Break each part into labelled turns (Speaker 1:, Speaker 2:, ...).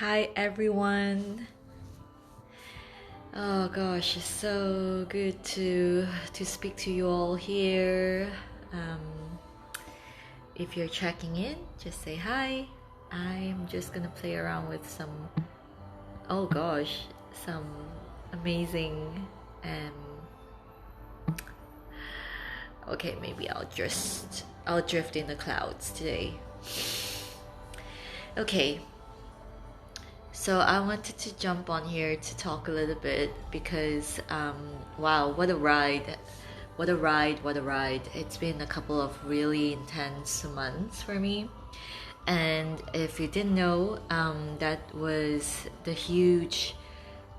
Speaker 1: Hi everyone. Oh gosh, it's so good to speak to you all here. Um, if you're checking in, just say hi. I'm just gonna play around with oh gosh, some amazing okay, maybe I'll drift in the clouds today. Okay, so I wanted to jump on here to talk a little bit because wow, what a ride. What a ride, what a ride. It's been a couple of really intense months for me. And if you didn't know, that was the huge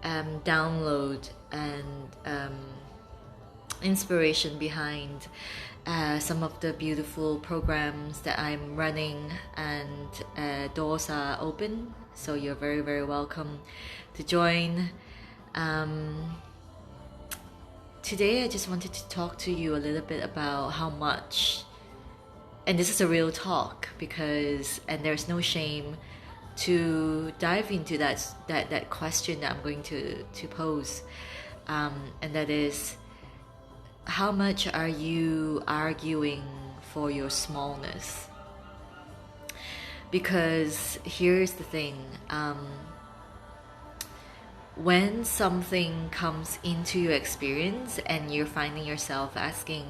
Speaker 1: download and inspiration behind some of the beautiful programs that I'm running, and doors are open, so you're very, very welcome to join. Today, I just wanted to talk to you a little bit about how much, and this is a real talk and there's no shame to dive into that question that I'm going to pose, and that is, how much are you arguing for your smallness? Because here's the thing, when something comes into your experience and you're finding yourself asking,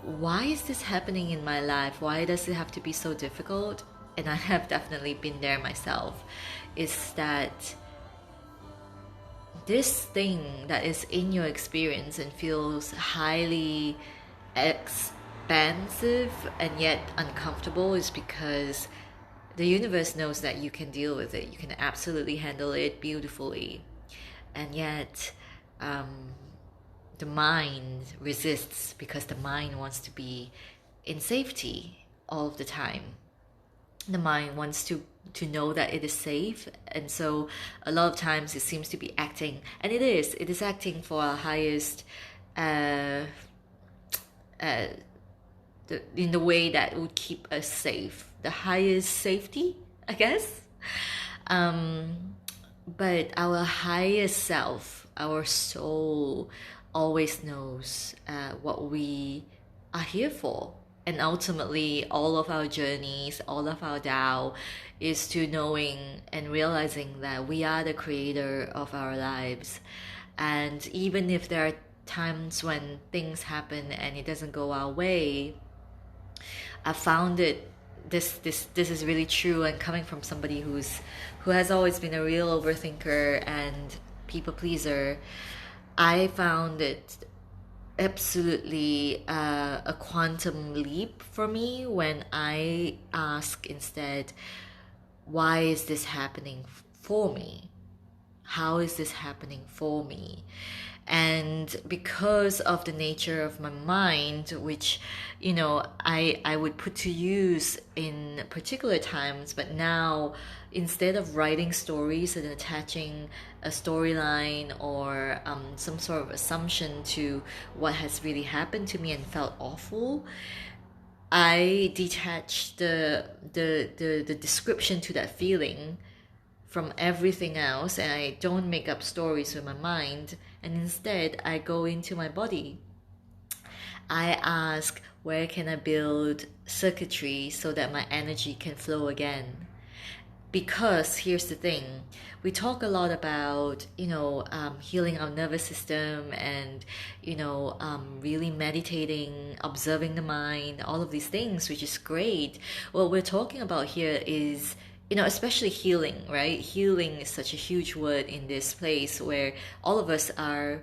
Speaker 1: why is this happening in my life? Why does it have to be so difficult? And I have definitely been there myself. Is that this thing that is in your experience and feels highly expansive and yet uncomfortable is because the universe knows that you can deal with it. You can absolutely handle it beautifully. And yet, the mind resists because the mind wants to be in safety all of the time. The mind wants to know that it is safe, and so a lot of times it seems to be acting, and it is acting for our highest in the way that would keep us safe, the highest safety, I guess. But our highest self, our soul, always knows what we are here for. And ultimately, all of our journeys, all of our Tao is to knowing and realizing that we are the creator of our lives. And even if there are times when things happen and it doesn't go our way, I found it this is really true, and coming from somebody who has always been a real overthinker and people pleaser, I found it absolutely a quantum leap for me when I ask instead, why is this happening for me? How is this happening for me? And because of the nature of my mind, which I would put to use in particular times, but now instead of writing stories and attaching a storyline or some sort of assumption to what has really happened to me and felt awful, I detach the description to that feeling from everything else, and I don't make up stories with my mind, and instead I go into my body. I ask, where can I build circuitry so that my energy can flow again? Because here's the thing, we talk a lot about healing our nervous system and really meditating, observing the mind, all of these things, which is great. What we're talking about here is especially healing, right? Healing is such a huge word in this place where all of us are,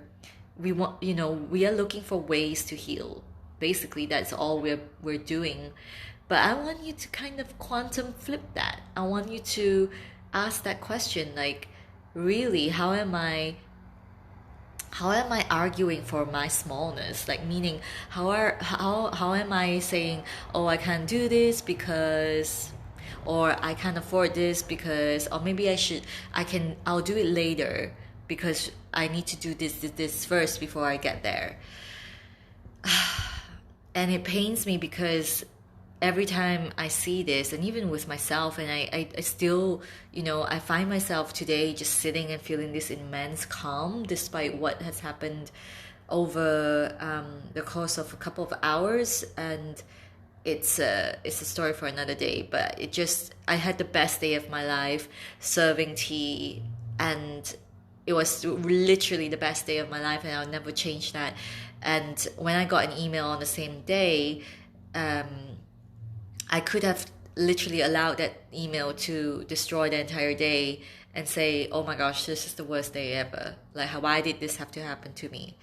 Speaker 1: we are looking for ways to heal. Basically, that's all we're doing. But I want you to kind of quantum flip that. I want you to ask that question, like, really, how am I arguing for my smallness? Like, meaning, how am I saying, oh, I can't do this because, or I can't afford this because, or maybe I'll do it later because I need to do this first before I get there. And it pains me because every time I see this, and even with myself, and I still, I find myself today just sitting and feeling this immense calm despite what has happened over the course of a couple of hours. And it's a story for another day, but I had the best day of my life serving tea, and it was literally the best day of my life, and I'll never change that. And when I got an email on the same day, I could have literally allowed that email to destroy the entire day and say, oh my gosh, this is the worst day ever. Like, why did this have to happen to me?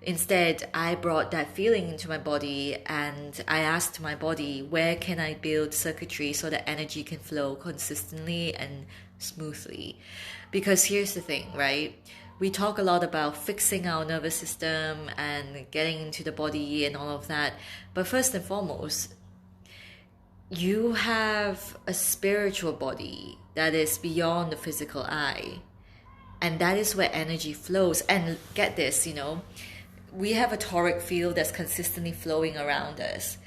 Speaker 1: Instead, I brought that feeling into my body, and I asked my body, where can I build circuitry so that energy can flow consistently and smoothly? Because here's the thing, right? We talk a lot about fixing our nervous system and getting into the body and all of that. But first and foremost, you have a spiritual body that is beyond the physical eye. And that is where energy flows. And get this, we have a toric field that's consistently flowing around us.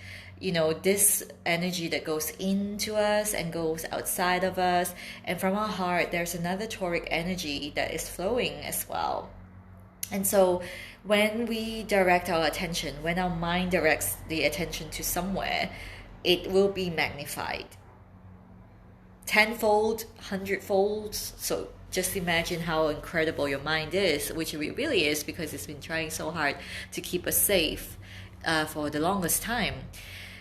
Speaker 1: This energy that goes into us and goes outside of us. And from our heart, there's another toric energy that is flowing as well. And so when we direct our attention, when our mind directs the attention to somewhere, it will be magnified tenfold, hundredfold. So just imagine how incredible your mind is, which it really is, because it's been trying so hard to keep us safe for the longest time.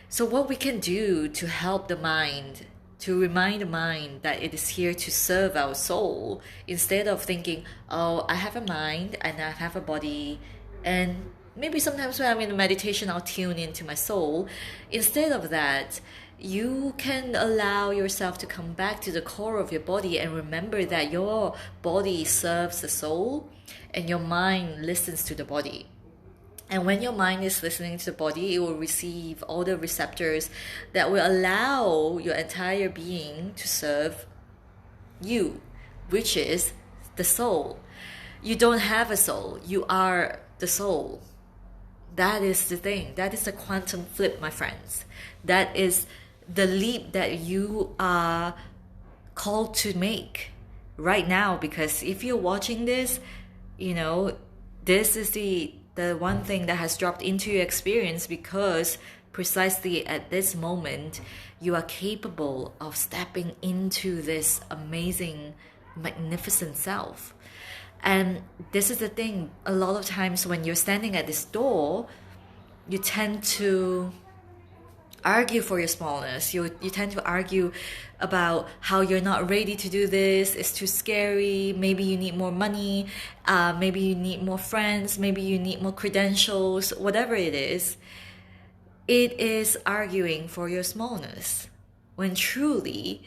Speaker 1: So what we can do to help the mind, to remind the mind that it is here to serve our soul, instead of thinking, oh, I have a mind and I have a body, and maybe sometimes when I'm in a meditation, I'll tune into my soul. Instead of that, you can allow yourself to come back to the core of your body and remember that your body serves the soul and your mind listens to the body. And when your mind is listening to the body, it will receive all the receptors that will allow your entire being to serve you, which is the soul. You don't have a soul. You are the soul. That is the thing. That is the quantum flip, my friends. That is the leap that you are called to make right now. Because if you're watching this, this is the one thing that has dropped into your experience, because precisely at this moment, you are capable of stepping into this amazing, magnificent self. And this is the thing, a lot of times when you're standing at this door, you tend to argue for your smallness. You tend to argue about how you're not ready to do this, it's too scary, maybe you need more money, maybe you need more friends, maybe you need more credentials, whatever it is arguing for your smallness. When truly,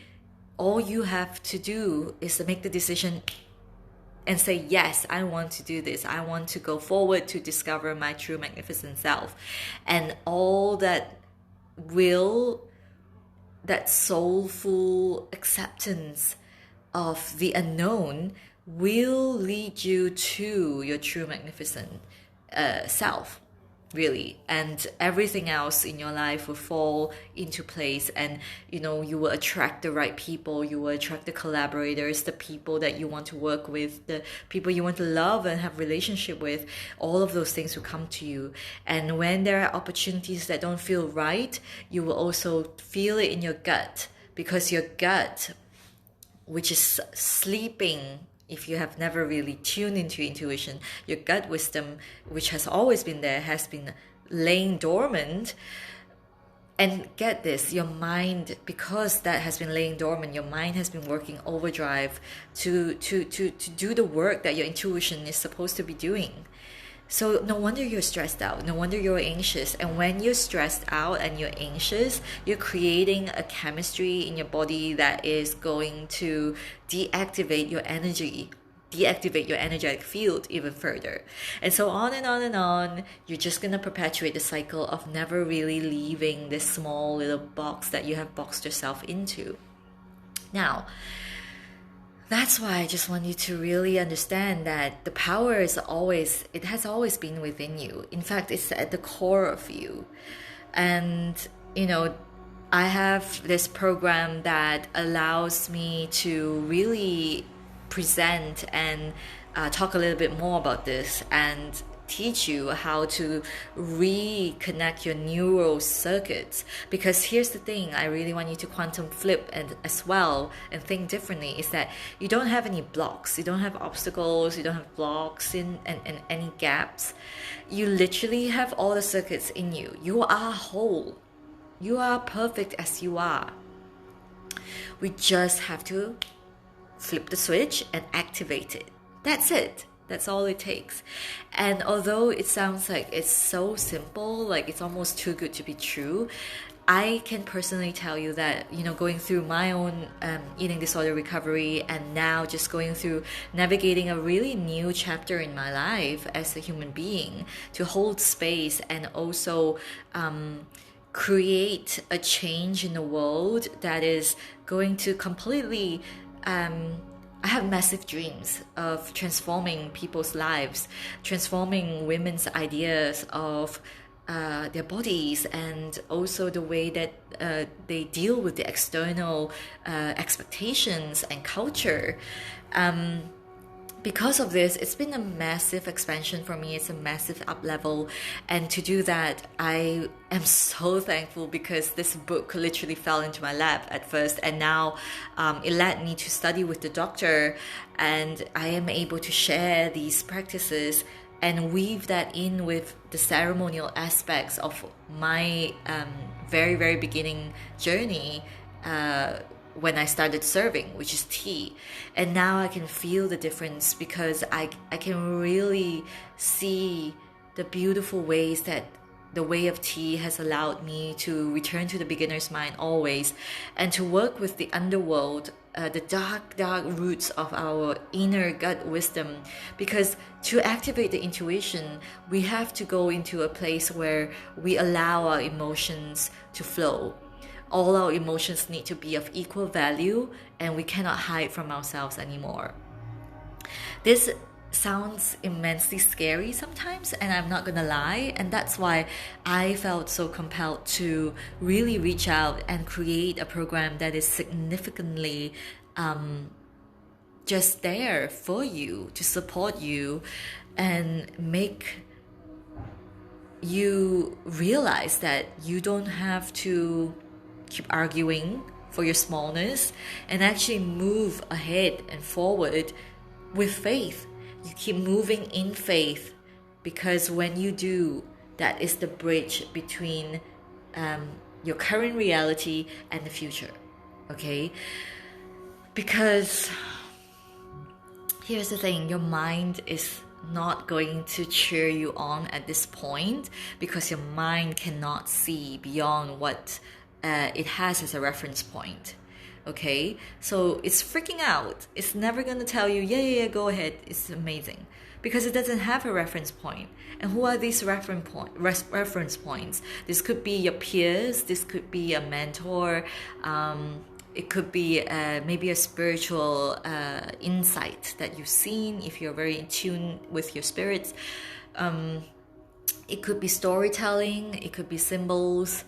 Speaker 1: all you have to do is to make the decision and say, yes, I want to do this. I want to go forward to discover my true magnificent self. And all that soulful acceptance of the unknown will lead you to your true magnificent self, really. And everything else in your life will fall into place, and you will attract the right people, you will attract the collaborators, the people that you want to work with, the people you want to love and have relationship with. All of those things will come to you. And when there are opportunities that don't feel right, you will also feel it in your gut, because your gut, which is sleeping, if you have never really tuned into your intuition, your gut wisdom, which has always been there, has been laying dormant. And get this, your mind, because that has been laying dormant, your mind has been working overdrive to do the work that your intuition is supposed to be doing. So no wonder you're stressed out, no wonder you're anxious. And when you're stressed out and you're anxious, you're creating a chemistry in your body that is going to deactivate your energy, deactivate your energetic field even further. And so on and on and on, you're just going to perpetuate the cycle of never really leaving this small little box that you have boxed yourself into. Now, that's why I just want you to really understand that the power has always been within you. In fact, it's at the core of you. And, I have this program that allows me to really present and talk a little bit more about this and teach you how to reconnect your neural circuits. Because here's the thing, I really want you to quantum flip and as well and think differently, is that you don't have any blocks, you don't have obstacles, you don't have blocks and any gaps. You literally have all the circuits in you. You are whole. You are perfect as you are. We just have to flip the switch and activate it. That's it. That's all it takes. And although it sounds like it's so simple, like it's almost too good to be true, I can personally tell you that, going through my own eating disorder recovery and now just going through navigating a really new chapter in my life as a human being to hold space and also create a change in the world that is going to completely I have massive dreams of transforming people's lives, transforming women's ideas of their bodies and also the way that they deal with the external expectations and culture. Because of this, it's been a massive expansion for me. It's a massive up level. And to do that, I am so thankful because this book literally fell into my lap at first. And now it led me to study with the doctor. And I am able to share these practices and weave that in with the ceremonial aspects of my very, very beginning journey when I started serving, which is tea. And now I can feel the difference because I can really see the beautiful ways that the way of tea has allowed me to return to the beginner's mind always and to work with the underworld, the dark, dark roots of our inner gut wisdom. Because to activate the intuition, we have to go into a place where we allow our emotions to flow. All our emotions need to be of equal value and we cannot hide from ourselves anymore. This sounds immensely scary sometimes, and I'm not gonna lie, and that's why I felt so compelled to really reach out and create a program that is significantly just there for you, to support you and make you realize that you don't have to keep arguing for your smallness and actually move ahead and forward with faith. You keep moving in faith because when you do, that is the bridge between your current reality and the future. Okay? Because here's the thing, your mind is not going to cheer you on at this point because your mind cannot see beyond what it has as a reference point. Okay, so it's freaking out. It's never gonna tell you, yeah, go ahead, it's amazing, because it doesn't have a reference point. And who are these reference points? This could be your peers, this could be a mentor, it could be maybe a spiritual insight that you've seen if you're very in tune with your spirits. It could be storytelling, it could be symbols,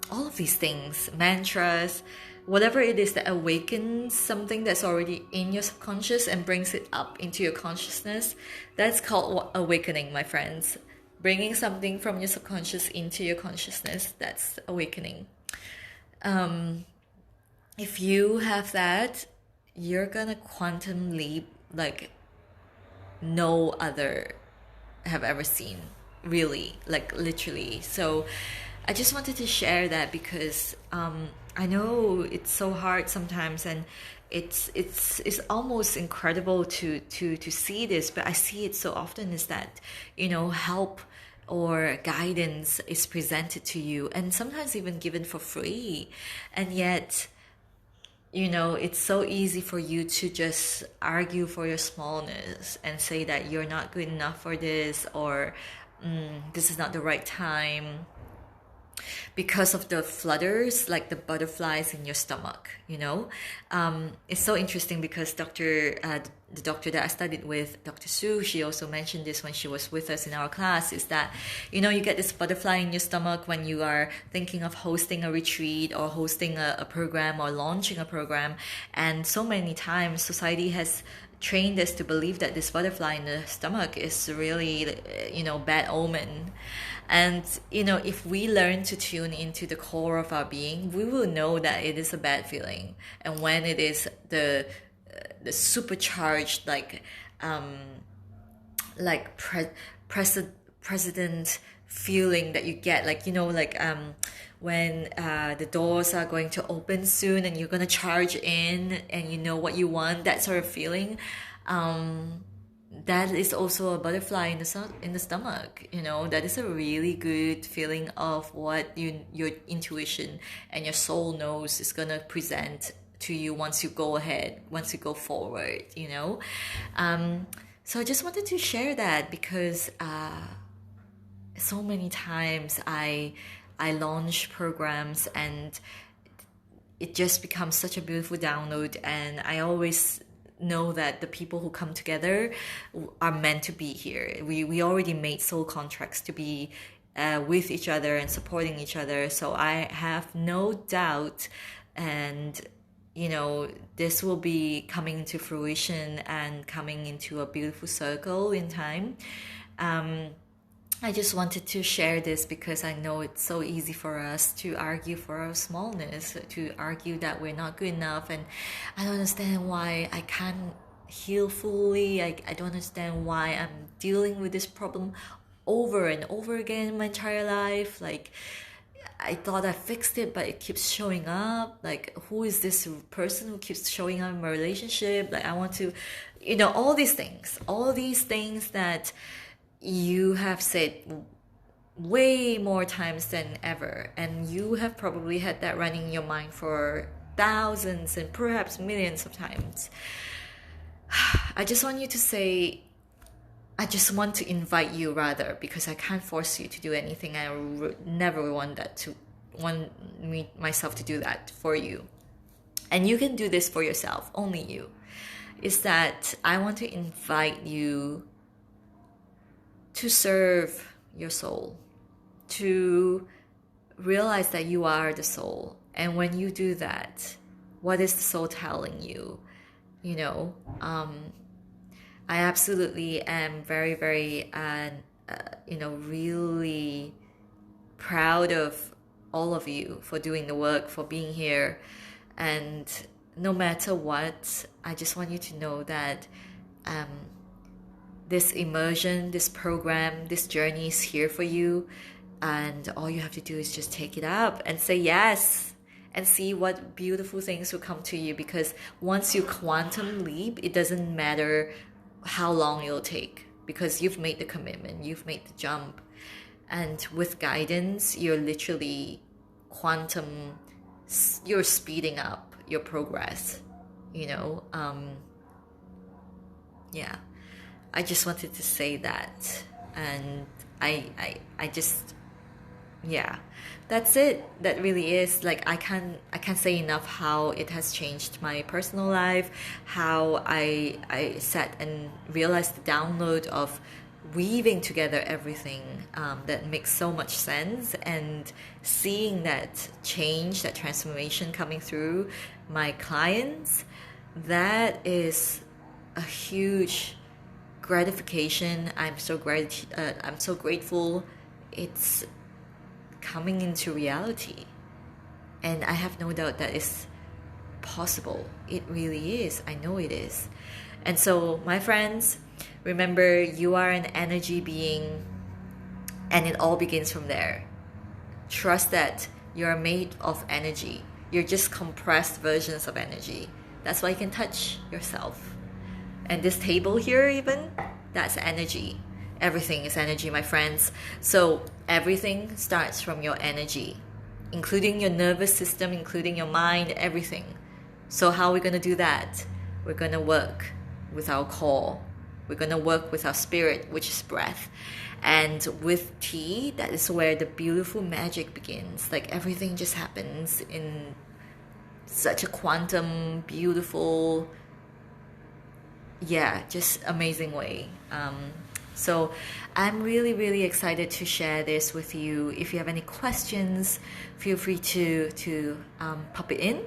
Speaker 1: all of these things, mantras, whatever it is that awakens something that's already in your subconscious and brings it up into your consciousness. That's called awakening, my friends. Bringing something from your subconscious into your consciousness, that's awakening. If you have that, you're gonna quantum leap like no other have ever seen, really, like literally. So I just wanted to share that because I know it's so hard sometimes, and it's almost incredible to see this, but I see it so often is that, help or guidance is presented to you and sometimes even given for free, and yet it's so easy for you to just argue for your smallness and say that you're not good enough for this, or this is not the right time. because of the flutters, like the butterflies in your stomach, you know. It's so interesting because the doctor that I studied with, Dr. Sue, she also mentioned this when she was with us in our class, is that, you know, you get this butterfly in your stomach when you are thinking of hosting a retreat or hosting a program or launching a program. And so many times society has trained us to believe that this butterfly in the stomach is really, you know, bad omen. And, you know, if we learn to tune into the core of our being, we will know that it is a bad feeling. And when it is the supercharged, like president feeling that you get, like, you know, like when the doors are going to open soon and you're going to charge in and you know what you want, that sort of feeling. That is also a butterfly in the stomach. You know, that is a really good feeling of what your intuition and your soul knows is gonna present to you once you go ahead, once you go forward. You know, so I just wanted to share that because so many times I launch programs and it just becomes such a beautiful download, and I always know that the people who come together are meant to be here. We already made soul contracts to be with each other and supporting each other. So I have no doubt, and you know, this will be coming to fruition and coming into a beautiful circle in time. I just wanted to share this because I know it's so easy for us to argue for our smallness, to argue that we're not good enough. And I don't understand why I can't heal fully. I don't understand why I'm dealing with this problem over and over again in my entire life. Like, I thought I fixed it, but it keeps showing up. Like, who is this person who keeps showing up in my relationship? Like, I want to, you know, all these things that you have said way more times than ever, and you have probably had that running in your mind for thousands and perhaps millions of times. I just want to invite you, rather, because I can't force you to do anything. I never want myself to do that for you, and you can do this for yourself, only you. Is that I want to invite you to serve your soul, to realize that you are the soul. And when you do that, what is the soul telling you? You know, I absolutely am very, very, you know, really proud of all of you for doing the work, for being here. And no matter what, I just want you to know that this immersion, this program, this journey is here for you. And all you have to do is just take it up and say yes and see what beautiful things will come to you. Because once you quantum leap, it doesn't matter how long it'll take, because you've made the commitment, you've made the jump. And with guidance, you're literally you're speeding up your progress, you know. Yeah. I just wanted to say that, and I just, yeah, that's it. That really is, like, I can't say enough how it has changed my personal life, how I sat and realized the download of weaving together everything that makes so much sense, and seeing that change, that transformation coming through my clients. That is a huge gratification. I'm so grateful it's coming into reality, and I have no doubt that it's possible. It really is. I know it is. And so, my friends, remember, you are an energy being, and it all begins from there. Trust that you're made of energy. You're just compressed versions of energy. That's why you can touch yourself. And this table here, even, that's energy. Everything is energy, my friends. So everything starts from your energy, including your nervous system, including your mind, everything. So how are we going to do that? We're going to work with our core. We're going to work with our spirit, which is breath. And with tea, that is where the beautiful magic begins. Like everything just happens in such a quantum, beautiful, yeah, just amazing way. So I'm really, really excited to share this with you. If you have any questions, feel free to pop it in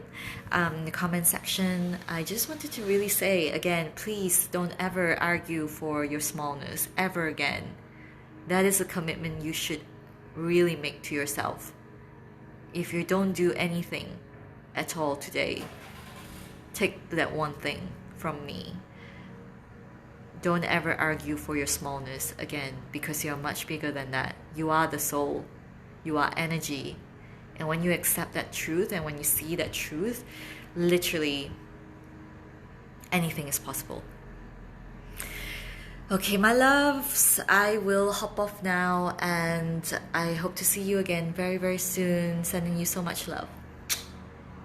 Speaker 1: the comment section. I just wanted to really say again, please don't ever argue for your smallness ever again. That is a commitment you should really make to yourself. If you don't do anything at all today, take that one thing from me. Don't ever argue for your smallness again, because you're much bigger than that. You are the soul. You are energy. And when you accept that truth and when you see that truth, literally anything is possible. Okay, my loves, I will hop off now and I hope to see you again very, very soon. Sending you so much love.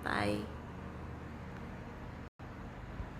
Speaker 1: Bye.